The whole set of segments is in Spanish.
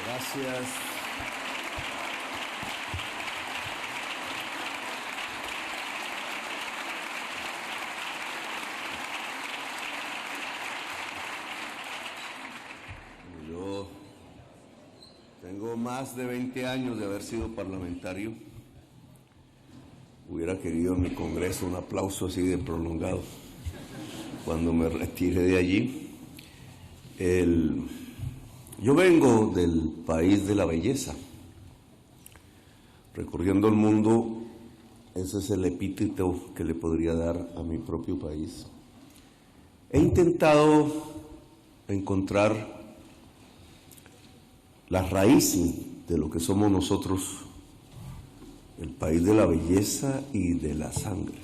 Gracias. Yo tengo más de 20 años de haber sido parlamentario. Hubiera querido en mi congreso un aplauso así de prolongado cuando me retire de allí. Yo vengo del país de la belleza. Recorriendo el mundo, ese es el epíteto que le podría dar a mi propio país. He intentado encontrar las raíces de lo que somos nosotros, el país de la belleza y de la sangre.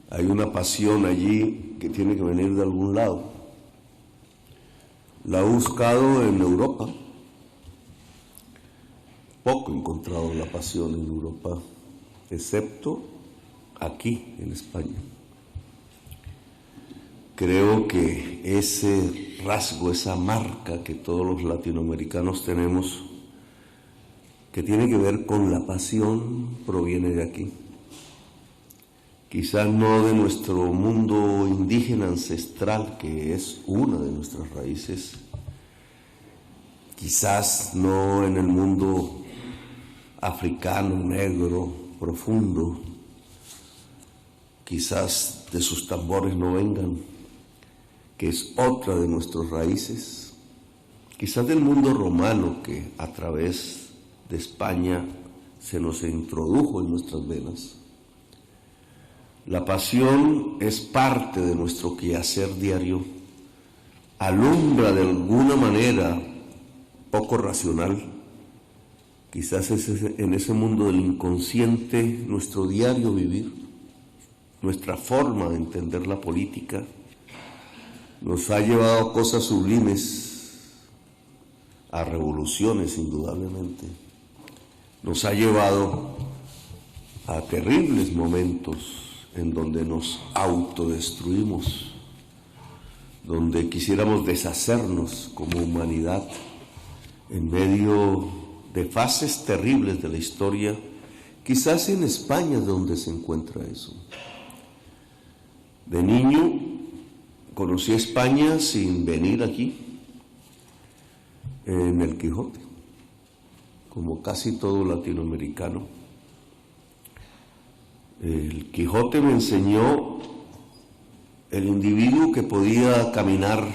Hay una pasión allí que tiene que venir de algún lado. La he buscado en Europa. Poco he encontrado la pasión en Europa, excepto aquí en España. Creo que ese rasgo, esa marca que todos los latinoamericanos tenemos, que tiene que ver con la pasión, proviene de aquí. Quizás no de nuestro mundo indígena ancestral, que es una de nuestras raíces, quizás no en el mundo africano, negro, profundo, quizás de sus tambores no vengan, que es otra de nuestras raíces, quizás del mundo romano que a través de España se nos introdujo en nuestras venas. La pasión es parte de nuestro quehacer diario, alumbra de alguna manera poco racional, quizás en ese mundo del inconsciente, nuestro diario vivir, nuestra forma de entender la política, nos ha llevado a cosas sublimes, a revoluciones indudablemente, nos ha llevado a terribles momentos en donde nos autodestruimos, donde quisiéramos deshacernos como humanidad en medio de fases terribles de la historia. Quizás en España es donde se encuentra eso. De niño conocí España sin venir aquí, en el Quijote, como casi todo latinoamericano. El Quijote me enseñó el individuo que podía caminar,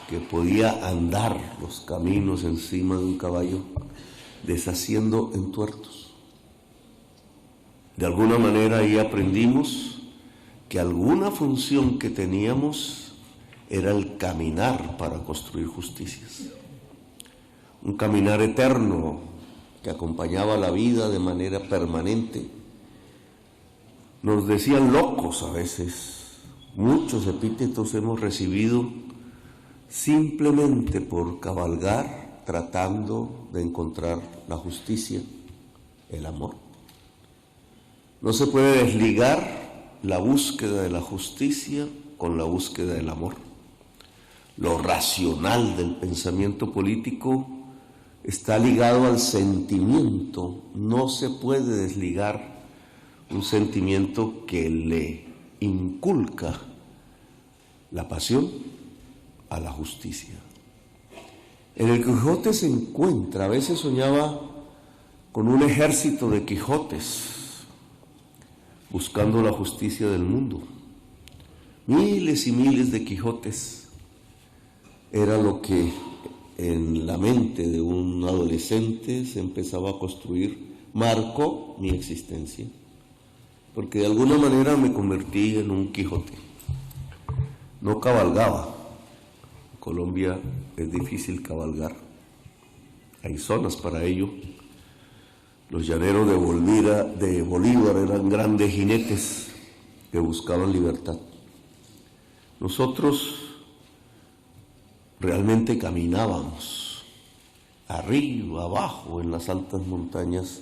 que podía andar los caminos encima de un caballo, deshaciendo entuertos. De alguna manera ahí aprendimos que alguna función que teníamos era el caminar para construir justicias. Un caminar eterno que acompañaba la vida de manera permanente. Nos decían locos a veces, muchos epítetos hemos recibido simplemente por cabalgar tratando de encontrar la justicia, el amor. No se puede desligar la búsqueda de la justicia con la búsqueda del amor. Lo racional del pensamiento político está ligado al sentimiento, no se puede desligar un sentimiento que le inculca la pasión a la justicia. En el Quijote se encuentra, a veces soñaba con un ejército de Quijotes buscando la justicia del mundo. Miles y miles de Quijotes era lo que en la mente de un adolescente se empezaba a construir, marcó mi existencia. Porque de alguna manera me convertí en un Quijote. No cabalgaba. En Colombia es difícil cabalgar. Hay zonas para ello. Los llaneros de Bolívar eran grandes jinetes que buscaban libertad. Nosotros realmente caminábamos arriba, abajo, en las altas montañas,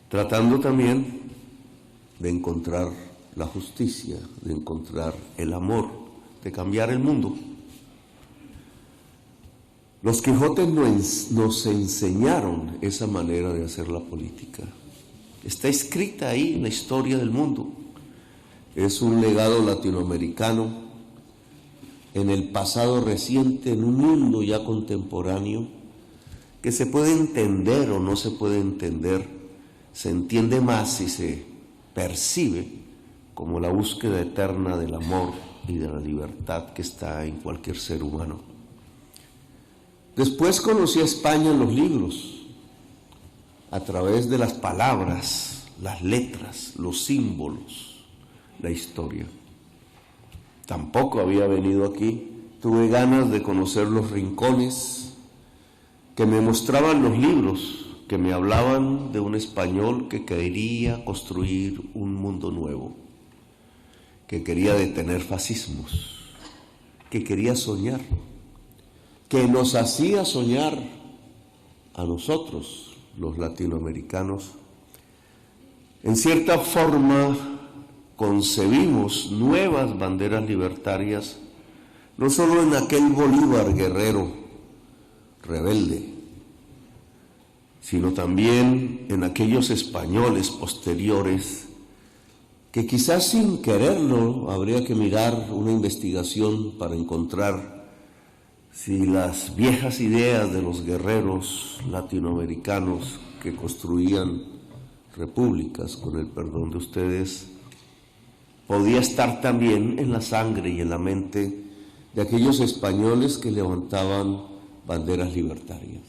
tratando también de encontrar la justicia, de encontrar el amor, de cambiar el mundo. Los Quijotes nos enseñaron esa manera de hacer la política. Está escrita ahí en la historia del mundo. Es un legado latinoamericano en el pasado reciente, en un mundo ya contemporáneo, que se puede entender o no se puede entender, se entiende más si se percibe como la búsqueda eterna del amor y de la libertad que está en cualquier ser humano. Después conocí a España en los libros, a través de las palabras, las letras, los símbolos, la historia. Tampoco había venido aquí, tuve ganas de conocer los rincones que me mostraban los libros, que me hablaban de un español que quería construir un mundo nuevo, que quería detener fascismos, que quería soñar, que nos hacía soñar a nosotros, los latinoamericanos. En cierta forma concebimos nuevas banderas libertarias, no solo en aquel Bolívar guerrero, rebelde, sino también en aquellos españoles posteriores que quizás sin quererlo habría que mirar una investigación para encontrar si las viejas ideas de los guerreros latinoamericanos que construían repúblicas, con el perdón de ustedes, podía estar también en la sangre y en la mente de aquellos españoles que levantaban banderas libertarias.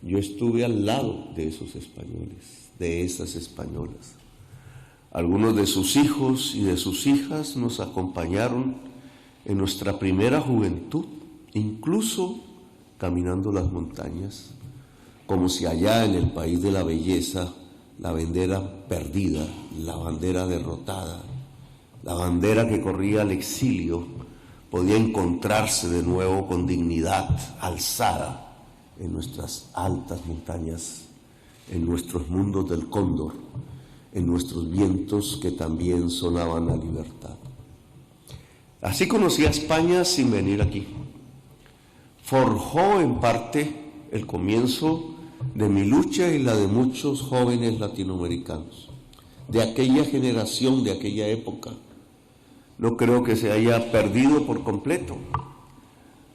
Yo estuve al lado de esos españoles, de esas españolas. Algunos de sus hijos y de sus hijas nos acompañaron en nuestra primera juventud, incluso caminando las montañas, como si allá en el país de la belleza, la bandera perdida, la bandera derrotada, la bandera que corría al exilio, podía encontrarse de nuevo con dignidad alzada en nuestras altas montañas, en nuestros mundos del cóndor, en nuestros vientos que también sonaban a libertad. Así conocí a España sin venir aquí. Forjó en parte el comienzo de mi lucha y la de muchos jóvenes latinoamericanos, de aquella generación, de aquella época. No creo que se haya perdido por completo.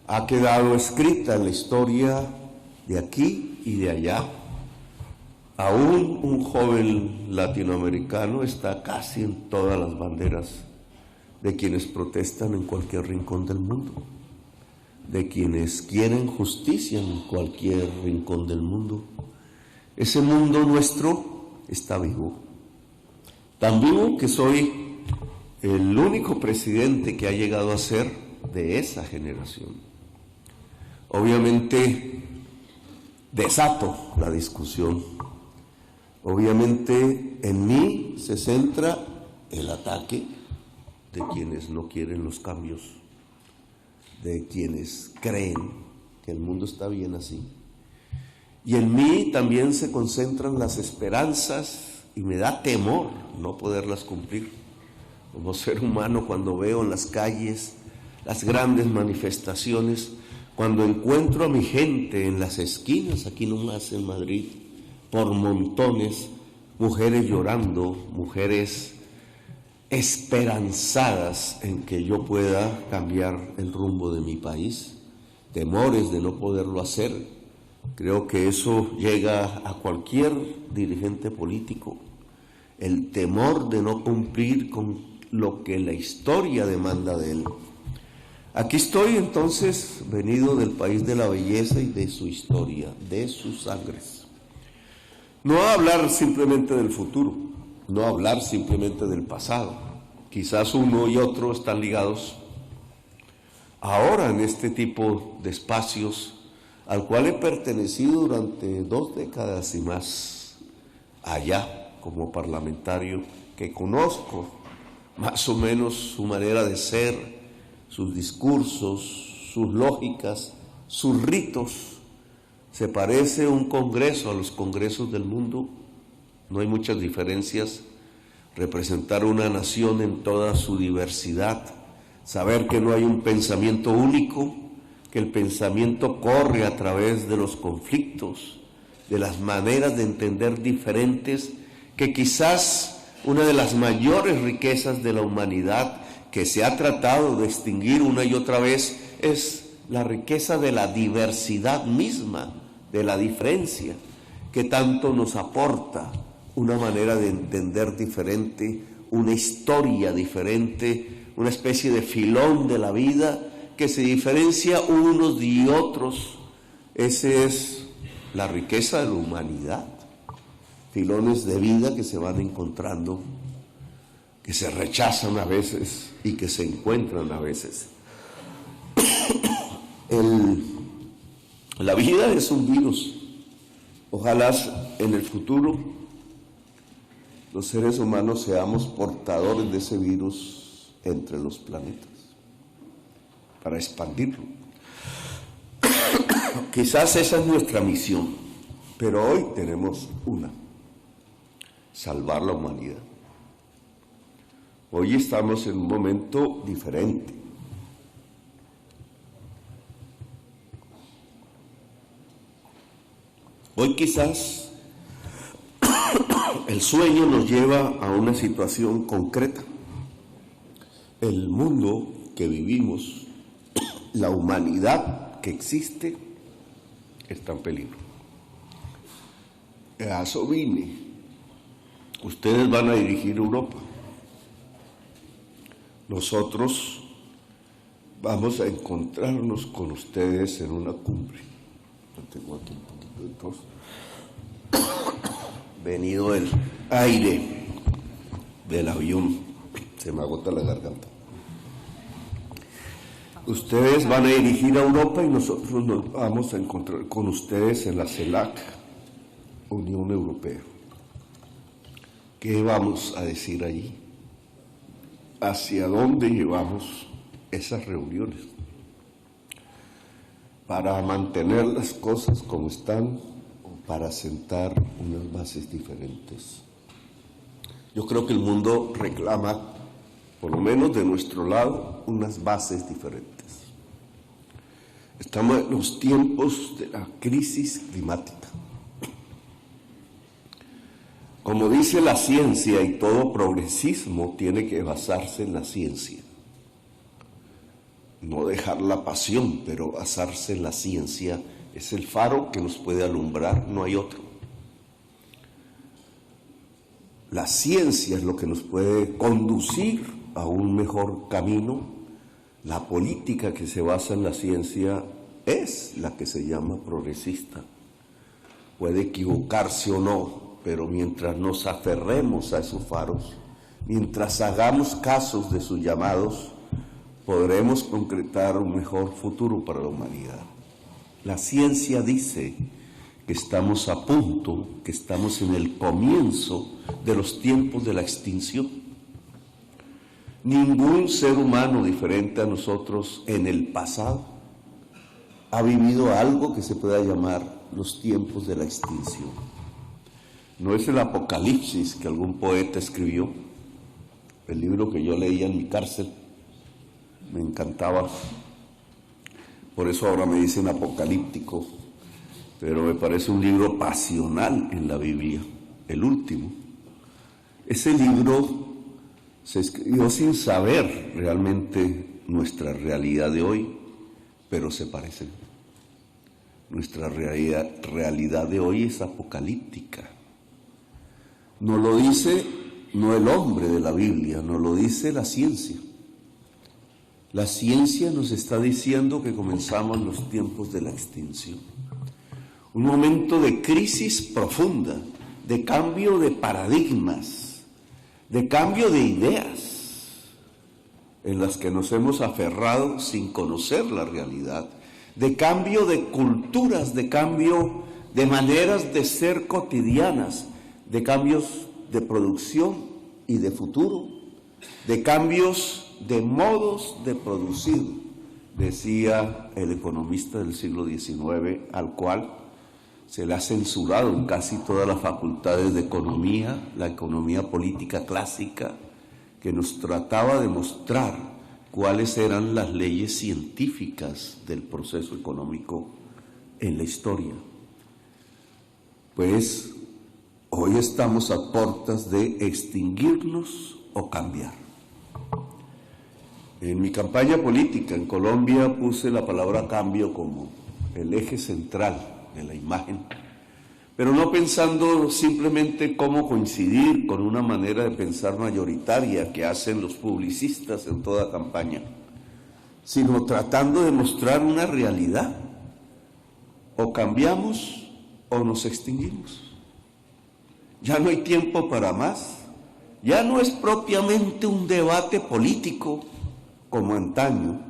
Ha quedado escrita en la historia de aquí y de allá. Aún un joven latinoamericano está casi en todas las banderas de quienes protestan en cualquier rincón del mundo, de quienes quieren justicia en cualquier rincón del mundo. Ese mundo nuestro está vivo, tan vivo que soy el único presidente que ha llegado a ser de esa generación. Obviamente desato la discusión. Obviamente en mí se centra el ataque de quienes no quieren los cambios, de quienes creen que el mundo está bien así. Y en mí también se concentran las esperanzas y me da temor no poderlas cumplir. Como ser humano, cuando veo en las calles las grandes manifestaciones, cuando encuentro a mi gente en las esquinas, aquí nomás en Madrid, por montones, mujeres llorando, mujeres esperanzadas en que yo pueda cambiar el rumbo de mi país, temores de no poderlo hacer. Creo que eso llega a cualquier dirigente político, el temor de no cumplir con lo que la historia demanda de él. Aquí estoy entonces, venido del país de la belleza y de su historia, de sus sangres. No a hablar simplemente del futuro, no a hablar simplemente del pasado. Quizás uno y otro están ligados ahora en este tipo de espacios al cual he pertenecido durante 2 décadas y más, allá como parlamentario, que conozco más o menos su manera de ser, sus discursos, sus lógicas, sus ritos. Se parece un congreso a los congresos del mundo, no hay muchas diferencias. Representar una nación en toda su diversidad, saber que no hay un pensamiento único, que el pensamiento corre a través de los conflictos, de las maneras de entender diferentes, que quizás una de las mayores riquezas de la humanidad que se ha tratado de extinguir una y otra vez es la riqueza de la diversidad misma, de la diferencia, que tanto nos aporta una manera de entender diferente, una historia diferente, una especie de filón de la vida que se diferencia unos y otros. Esa es la riqueza de la humanidad. Filones de vida que se van encontrando, que se rechazan a veces y que se encuentran a veces. La vida es un virus. Ojalá en el futuro los seres humanos seamos portadores de ese virus entre los planetas, para expandirlo. Quizás esa es nuestra misión, pero hoy tenemos una: salvar la humanidad. Hoy estamos en un momento diferente. Hoy quizás el sueño nos lleva a una situación concreta. El mundo que vivimos, la humanidad que existe, está en peligro. A eso vine. Ustedes van a dirigir Europa. Nosotros vamos a encontrarnos con ustedes en una cumbre. Yo tengo aquí un poquito de tos. Venido el aire del avión, se me agota la garganta. Ustedes van a dirigir a Europa y nosotros nos vamos a encontrar con ustedes en la CELAC, Unión Europea. ¿Qué vamos a decir allí? ¿Hacia dónde llevamos esas reuniones? ¿Para mantener las cosas como están o para sentar unas bases diferentes? Yo creo que el mundo reclama, por lo menos de nuestro lado, unas bases diferentes. Estamos en los tiempos de la crisis climática. Como dice la ciencia, y todo progresismo tiene que basarse en la ciencia. No dejar la pasión, pero basarse en la ciencia es el faro que nos puede alumbrar, no hay otro. La ciencia es lo que nos puede conducir a un mejor camino. La política que se basa en la ciencia es la que se llama progresista. Puede equivocarse o no, pero mientras nos aferremos a esos faros, mientras hagamos casos de sus llamados, podremos concretar un mejor futuro para la humanidad. La ciencia dice que estamos a punto, que estamos en el comienzo de los tiempos de la extinción. Ningún ser humano diferente a nosotros en el pasado ha vivido algo que se pueda llamar los tiempos de la extinción. No es el Apocalipsis que algún poeta escribió, el libro que yo leía en mi cárcel, me encantaba, por eso ahora me dicen apocalíptico, pero me parece un libro pasional en la Biblia, el último. Ese libro se escribió sin saber realmente nuestra realidad de hoy, pero se parecen. Nuestra realidad de hoy es apocalíptica. No lo dice no el hombre de la Biblia, no lo dice la ciencia. La ciencia nos está diciendo que comenzamos los tiempos de la extinción. Un momento de crisis profunda, de cambio de paradigmas, de cambio de ideas, en las que nos hemos aferrado sin conocer la realidad, de cambio de culturas, de cambio de maneras de ser cotidianas, de cambios de producción y de futuro, de cambios de modos de producir, decía el economista del siglo XIX, al cual se le ha censurado en casi todas las facultades de economía, la economía política clásica, que nos trataba de mostrar cuáles eran las leyes científicas del proceso económico en la historia. Pues hoy estamos a puertas de extinguirnos o cambiar. En mi campaña política en Colombia puse la palabra cambio como el eje central de la imagen, pero no pensando simplemente cómo coincidir con una manera de pensar mayoritaria que hacen los publicistas en toda campaña, sino tratando de mostrar una realidad. O cambiamos o nos extinguimos. Ya no hay tiempo para más. Ya no es propiamente un debate político como antaño,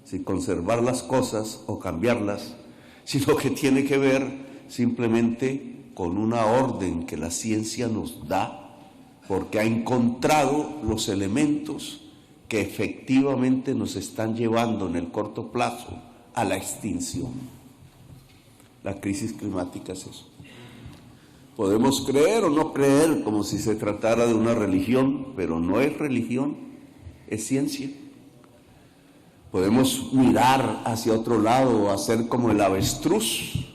si conservar las cosas o cambiarlas, sino que tiene que ver simplemente con una orden que la ciencia nos da, porque ha encontrado los elementos que efectivamente nos están llevando en el corto plazo a la extinción. La crisis climática es eso. Podemos creer o no creer como si se tratara de una religión, pero no es religión, es ciencia. Podemos mirar hacia otro lado o hacer como el avestruz,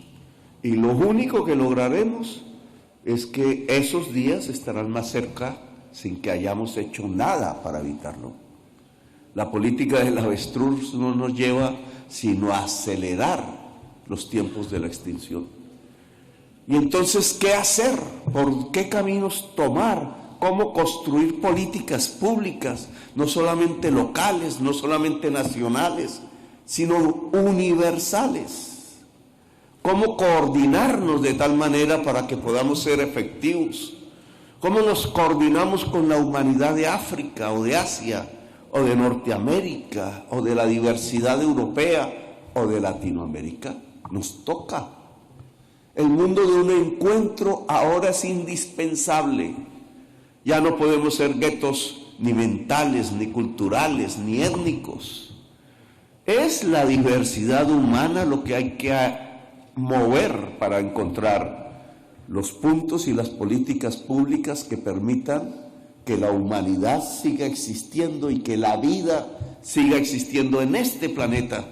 y lo único que lograremos es que esos días estarán más cerca sin que hayamos hecho nada para evitarlo. La política del avestruz no nos lleva sino a acelerar los tiempos de la extinción. Y entonces, ¿qué hacer? ¿Por qué caminos tomar? ¿Cómo construir políticas públicas, no solamente locales, no solamente nacionales, sino universales? ¿Cómo coordinarnos de tal manera para que podamos ser efectivos? ¿Cómo nos coordinamos con la humanidad de África o de Asia o de Norteamérica o de la diversidad europea o de Latinoamérica? Nos toca. El mundo de un encuentro ahora es indispensable. Ya no podemos ser guetos ni mentales, ni culturales, ni étnicos. Es la diversidad humana lo que hay que mover para encontrar los puntos y las políticas públicas que permitan que la humanidad siga existiendo y que la vida siga existiendo en este planeta.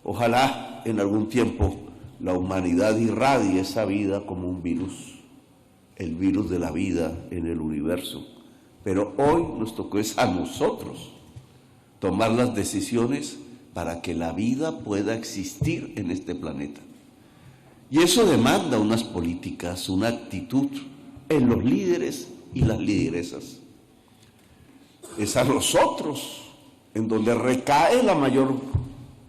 Ojalá en algún tiempo la humanidad irradie esa vida como un virus, el virus de la vida en el universo. Pero hoy nos tocó es a nosotros tomar las decisiones para que la vida pueda existir en este planeta. Y eso demanda unas políticas, una actitud en los líderes y las lideresas. Es a nosotros en donde recae la mayor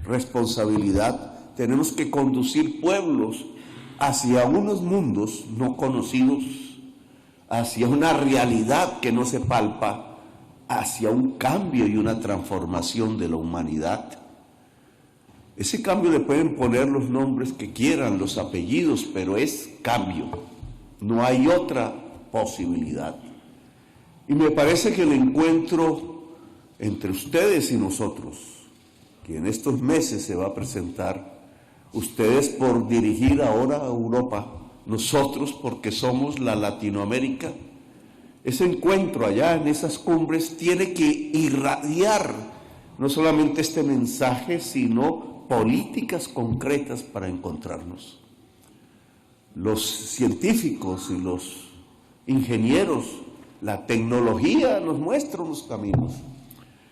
responsabilidad. Tenemos que conducir pueblos hacia unos mundos no conocidos, hacia una realidad que no se palpa, hacia un cambio y una transformación de la humanidad. Ese cambio le pueden poner los nombres que quieran, los apellidos, pero es cambio. No hay otra posibilidad. Y me parece que el encuentro entre ustedes y nosotros, que en estos meses se va a presentar, ustedes por dirigir ahora a Europa, nosotros porque somos la Latinoamérica, ese encuentro allá en esas cumbres tiene que irradiar no solamente este mensaje, sino políticas concretas para encontrarnos. Los científicos y los ingenieros, la tecnología nos muestra los caminos.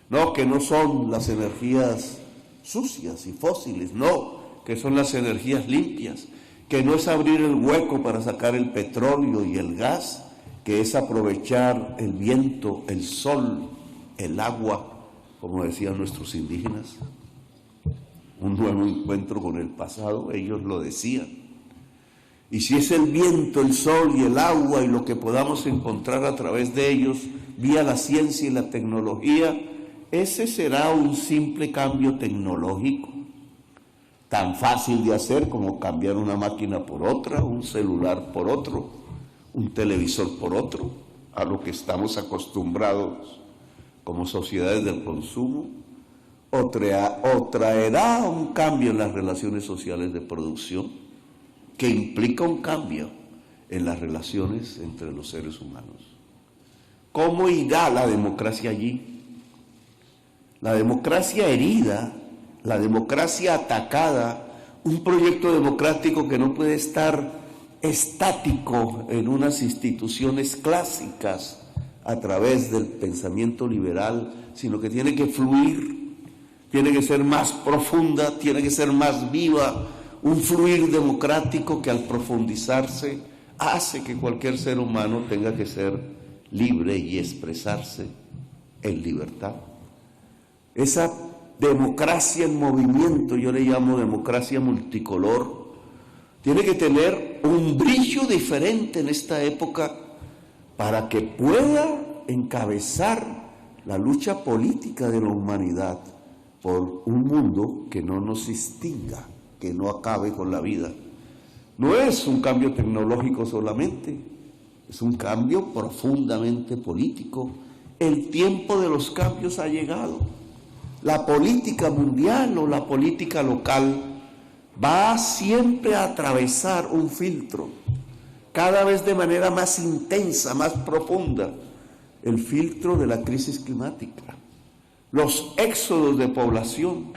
No, que no son las energías sucias y fósiles, no, que son las energías limpias, que no es abrir el hueco para sacar el petróleo y el gas, que es aprovechar el viento, el sol, el agua, como decían nuestros indígenas. Un nuevo encuentro con el pasado, ellos lo decían. Y si es el viento, el sol y el agua y lo que podamos encontrar a través de ellos, vía la ciencia y la tecnología, ese será un simple cambio tecnológico, tan fácil de hacer como cambiar una máquina por otra, un celular por otro, un televisor por otro, a lo que estamos acostumbrados como sociedades del consumo, o traerá un cambio en las relaciones sociales de producción, que implica un cambio en las relaciones entre los seres humanos. ¿Cómo irá la democracia allí? La democracia herida, la democracia atacada, un proyecto democrático que no puede estar estático en unas instituciones clásicas a través del pensamiento liberal, sino que tiene que fluir, tiene que ser más profunda, tiene que ser más viva, un fluir democrático que al profundizarse hace que cualquier ser humano tenga que ser libre y expresarse en libertad. Esa democracia en movimiento, yo le llamo democracia multicolor, tiene que tener un brillo diferente en esta época para que pueda encabezar la lucha política de la humanidad por un mundo que no nos extinga, que no acabe con la vida. No es un cambio tecnológico solamente, es un cambio profundamente político. El tiempo de los cambios ha llegado. La política mundial o la política local va siempre a atravesar un filtro, cada vez de manera más intensa, más profunda, el filtro de la crisis climática, los éxodos de población,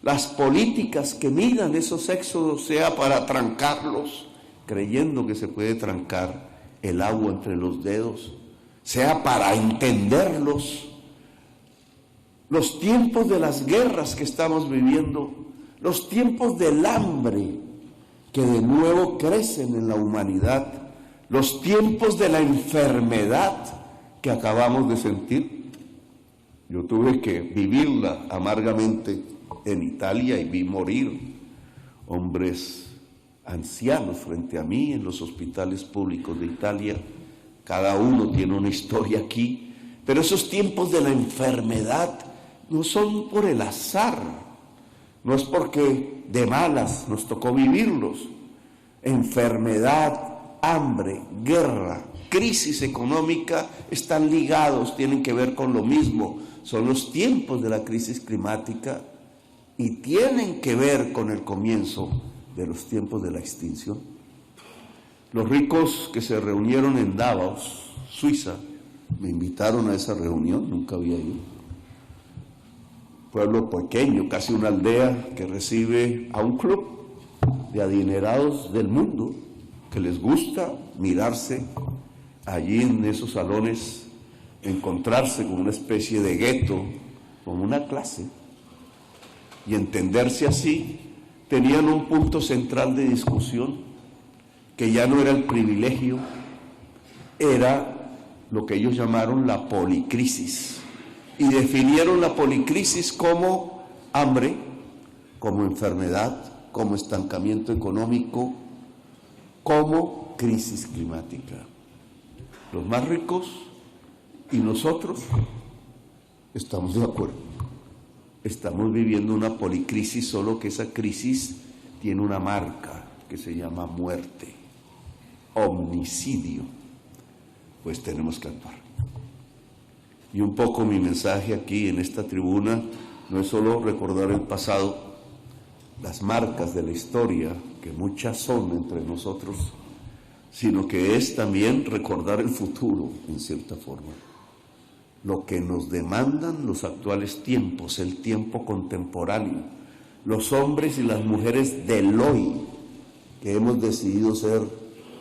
las políticas que midan esos éxodos, sea para trancarlos, creyendo que se puede trancar el agua entre los dedos, sea para entenderlos. Los tiempos de las guerras que estamos viviendo, los tiempos del hambre que de nuevo crecen en la humanidad, los tiempos de la enfermedad que acabamos de sentir. Yo tuve que vivirla amargamente en Italia y vi morir hombres ancianos frente a mí en los hospitales públicos de Italia. Cada uno tiene una historia aquí, pero esos tiempos de la enfermedad no son por el azar, no es porque de malas nos tocó vivirlos. Enfermedad, hambre, guerra, crisis económica están ligados, tienen que ver con lo mismo. Son los tiempos de la crisis climática y tienen que ver con el comienzo de los tiempos de la extinción. Los ricos que se reunieron en Davos, Suiza, me invitaron a esa reunión, nunca había ido. Pueblo pequeño, casi una aldea que recibe a un club de adinerados del mundo que les gusta mirarse allí en esos salones, encontrarse con una especie de gueto, como una clase, y entenderse así. Tenían un punto central de discusión que ya no era el privilegio, era lo que ellos llamaron la policrisis. Y definieron la policrisis como hambre, como enfermedad, como estancamiento económico, como crisis climática. Los más ricos y nosotros estamos de acuerdo. Estamos viviendo una policrisis, solo que esa crisis tiene una marca que se llama muerte, homicidio. Pues tenemos que actuar. Y un poco mi mensaje aquí en esta tribuna no es solo recordar el pasado, las marcas de la historia, que muchas son entre nosotros, sino que es también recordar el futuro, en cierta forma. Lo que nos demandan los actuales tiempos, el tiempo contemporáneo, los hombres y las mujeres del hoy, que hemos decidido ser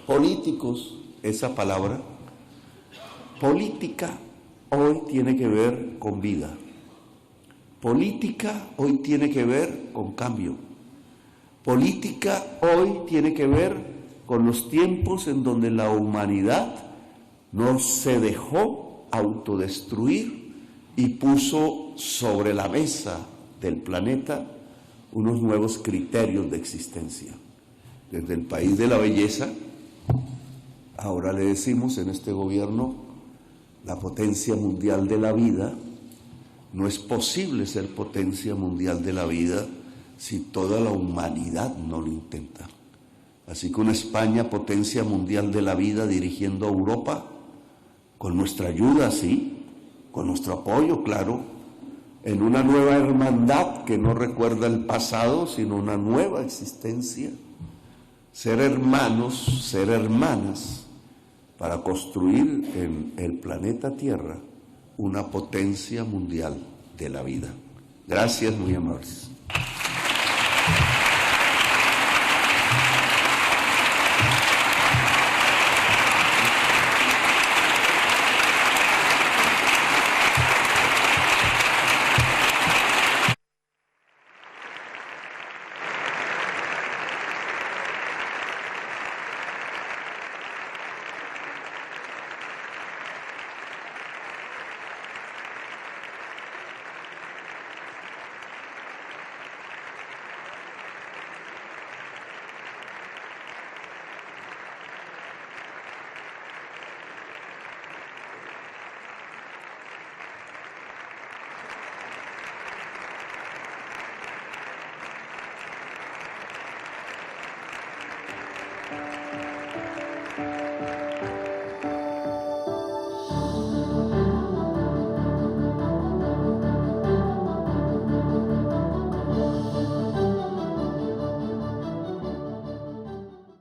políticos, esa palabra, política, hoy tiene que ver con vida. Política hoy tiene que ver con cambio. Política hoy tiene que ver con los tiempos en donde la humanidad no se dejó autodestruir y puso sobre la mesa del planeta unos nuevos criterios de existencia. Desde el país de la belleza, ahora le decimos en este gobierno, la potencia mundial de la vida. No es posible ser potencia mundial de la vida si toda la humanidad no lo intenta. Así que una España potencia mundial de la vida dirigiendo a Europa, con nuestra ayuda, sí, con nuestro apoyo, claro, en una nueva hermandad que no recuerda el pasado, sino una nueva existencia. Ser hermanos, ser hermanas, para construir en el planeta Tierra una potencia mundial de la vida. Gracias, muy amables.